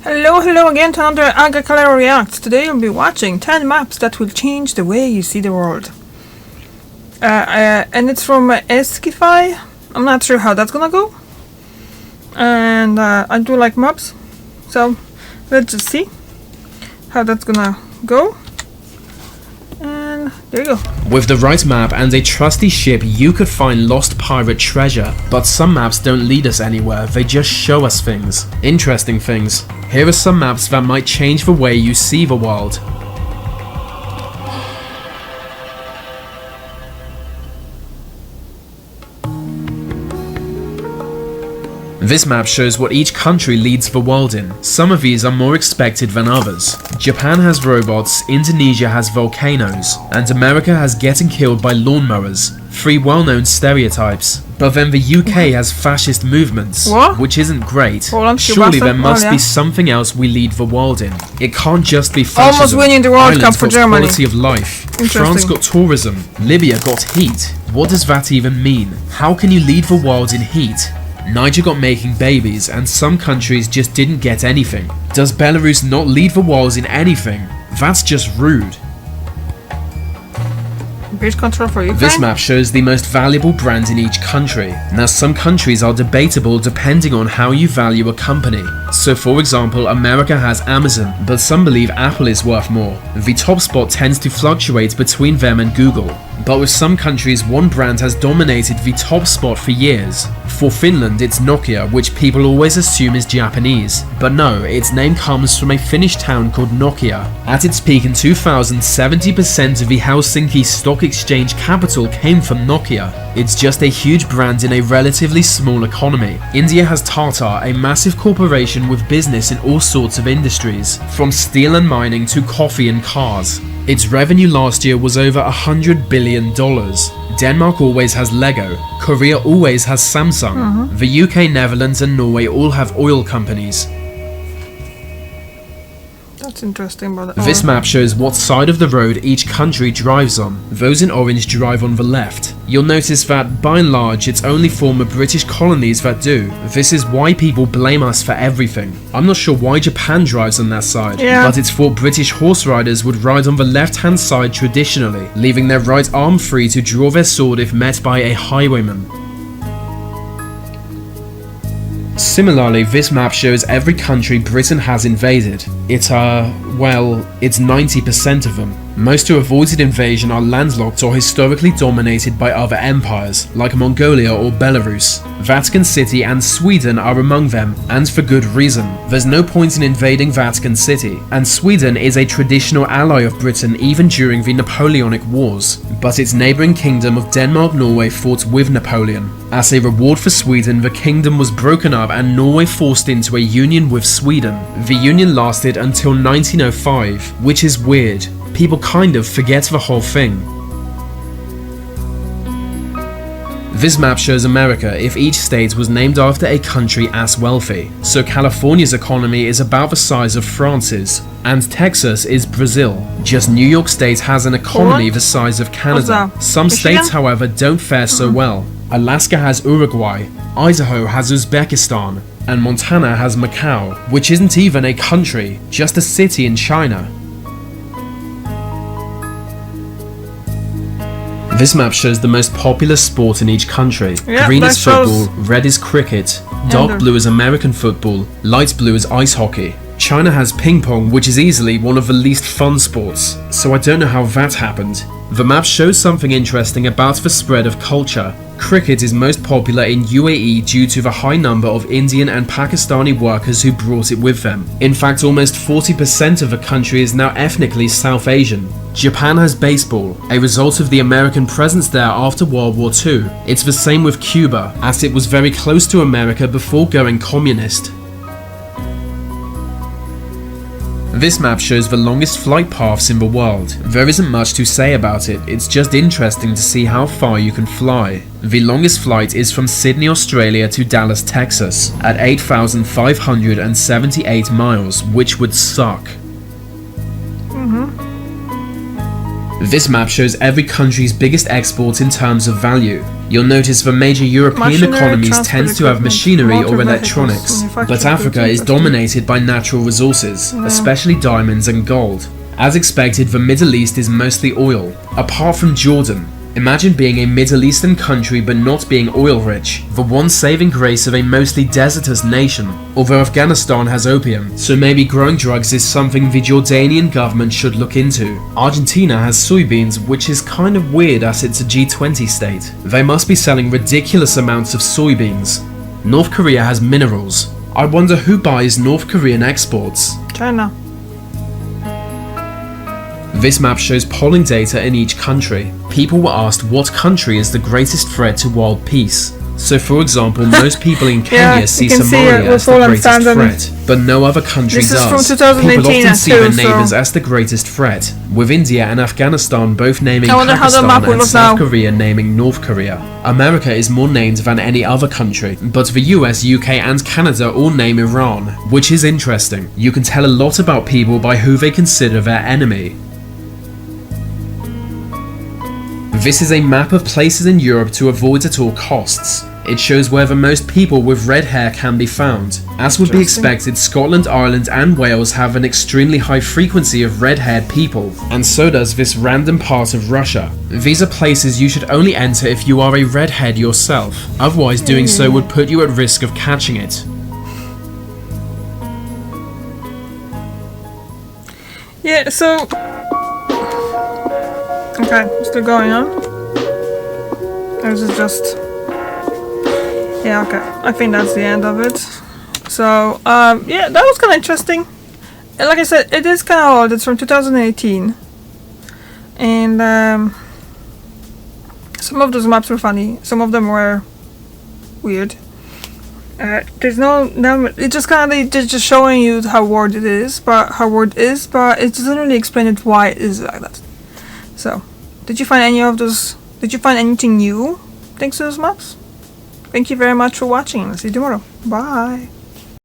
Hello again to another Agricultural Reacts. Today you'll be watching 10 maps that will change the way you see the world. And it's from Eskify. I'm not sure how that's gonna go. And I do like maps. So let's just see how that's gonna go. And there you go. With the right map and a trusty ship, you could find lost pirate treasure. But some maps don't lead us anywhere, they just show us things. Interesting things. Here are some maps that might change the way you see the world. This map shows what each country leads the world in. Some of these are more expected than others. Japan has robots, Indonesia has volcanoes, and America has getting killed by lawnmowers. Three well-known stereotypes. But then the UK has fascist movements, which isn't great. Surely there must be something else we lead the world in. It can't just be fascism. Almost winning the World Cup for Germany. Quality of life. France got tourism. Libya got heat. What does that even mean? How can you lead the world in heat? Niger got making babies, and some countries just didn't get anything. Does Belarus not lead the world in anything? That's just rude. Control for Ukraine. This map shows the most valuable brands in each country. Now some countries are debatable depending on how you value a company. So for example, America has Amazon, but some believe Apple is worth more. The top spot tends to fluctuate between them and Google. But with some countries, one brand has dominated the top spot for years. For Finland, it's Nokia, which people always assume is Japanese. But no, its name comes from a Finnish town called Nokia. At its peak in 2000, 70% of the Helsinki Stock Exchange capital came from Nokia. It's just a huge brand in a relatively small economy. India has Tata, a massive corporation with business in all sorts of industries, from steel and mining to coffee and cars. Its revenue last year was over $100 billion. Denmark always has Lego. Korea always has Samsung. The UK, Netherlands and Norway all have oil companies. That's interesting, brother. This map shows what side of the road each country drives on. Those in orange drive on the left. You'll notice that, by and large, it's only former British colonies that do. This is why people blame us for everything. I'm not sure why Japan drives on that side, but it's thought British horse riders would ride on the left-hand side traditionally, leaving their right arm free to draw their sword if met by a highwayman. Similarly, this map shows every country Britain has invaded. It's 90% of them. Most who avoided invasion are landlocked or historically dominated by other empires, like Mongolia or Belarus. Vatican City and Sweden are among them, and for good reason. There's no point in invading Vatican City, and Sweden is a traditional ally of Britain even during the Napoleonic Wars, but its neighbouring kingdom of Denmark-Norway fought with Napoleon. As a reward for Sweden, the kingdom was broken up and Norway forced into a union with Sweden. The union lasted until 1905, which is weird. People kind of forget the whole thing. This map shows America if each state was named after a country as wealthy. So California's economy is about the size of France's, and Texas is Brazil. Just New York State has an economy the size of Canada. Some states, however, don't fare so well. Alaska has Uruguay, Idaho has Uzbekistan, and Montana has Macau, which isn't even a country, just a city in China. This map shows the most popular sport in each country. Green is football, red is cricket, dark blue is American football, light blue is ice hockey. China has ping pong, which is easily one of the least fun sports, so I don't know how that happened. The map shows something interesting about the spread of culture. Cricket is most popular in UAE due to the high number of Indian and Pakistani workers who brought it with them. In fact, almost 40% of the country is now ethnically South Asian. Japan has baseball, a result of the American presence there after World War II. It's the same with Cuba, as it was very close to America before going communist. This map shows the longest flight paths in the world. There isn't much to say about it, it's just interesting to see how far you can fly. The longest flight is from Sydney, Australia to Dallas, Texas, at 8,578 miles, which would suck. This map shows every country's biggest exports in terms of value. You'll notice the major European Machinery, economies transport tend to have equipment, machinery motor or vehicles, electronics, manufactured but goods, Africa is industry. dominated by natural resources, Yeah. especially diamonds and gold. As expected, the Middle East is mostly oil, apart from Jordan. Imagine being a Middle Eastern country but not being oil rich, the one saving grace of a mostly desertous nation. Although Afghanistan has opium, so maybe growing drugs is something the Jordanian government should look into. Argentina has soybeans, which is kind of weird as it's a G20 state. They must be selling ridiculous amounts of soybeans. North Korea has minerals. I wonder who buys North Korean exports. China. This map shows polling data in each country. People were asked what country is the greatest threat to world peace. So for example, most people in Kenya Yeah, see you can see it Somalia with as the Poland greatest standing. threat, but no other country This is does. from 2018 People often see too, their neighbours so- as the greatest threat, with India and Afghanistan both naming I wonder how the Pakistan map will and look South now. Korea naming North Korea. America is more named than any other country, but the US, UK and Canada all name Iran, which is interesting. You can tell a lot about people by who they consider their enemy. This is a map of places in Europe to avoid at all costs. It shows where the most people with red hair can be found. As would be Interesting. expected, Scotland, Ireland and Wales have an extremely high frequency of red-haired people, and so does this random part of Russia. These are places you should only enter if you are a redhead yourself, otherwise doing so would put you at risk of catching it. Yeah, so... Okay, still going on. This is just... Yeah, okay. I think that's the end of it. So, yeah, that was kind of interesting. And like I said, it is kind of old. It's from 2018. And, some of those maps were funny. Some of them were weird. There's no, it's just kind of just showing you how word it is, but it doesn't really explain it why it is like that. So, did you find any of those? Did you find anything new thanks to those maps? Thank you very much for watching. I'll see you tomorrow. Bye.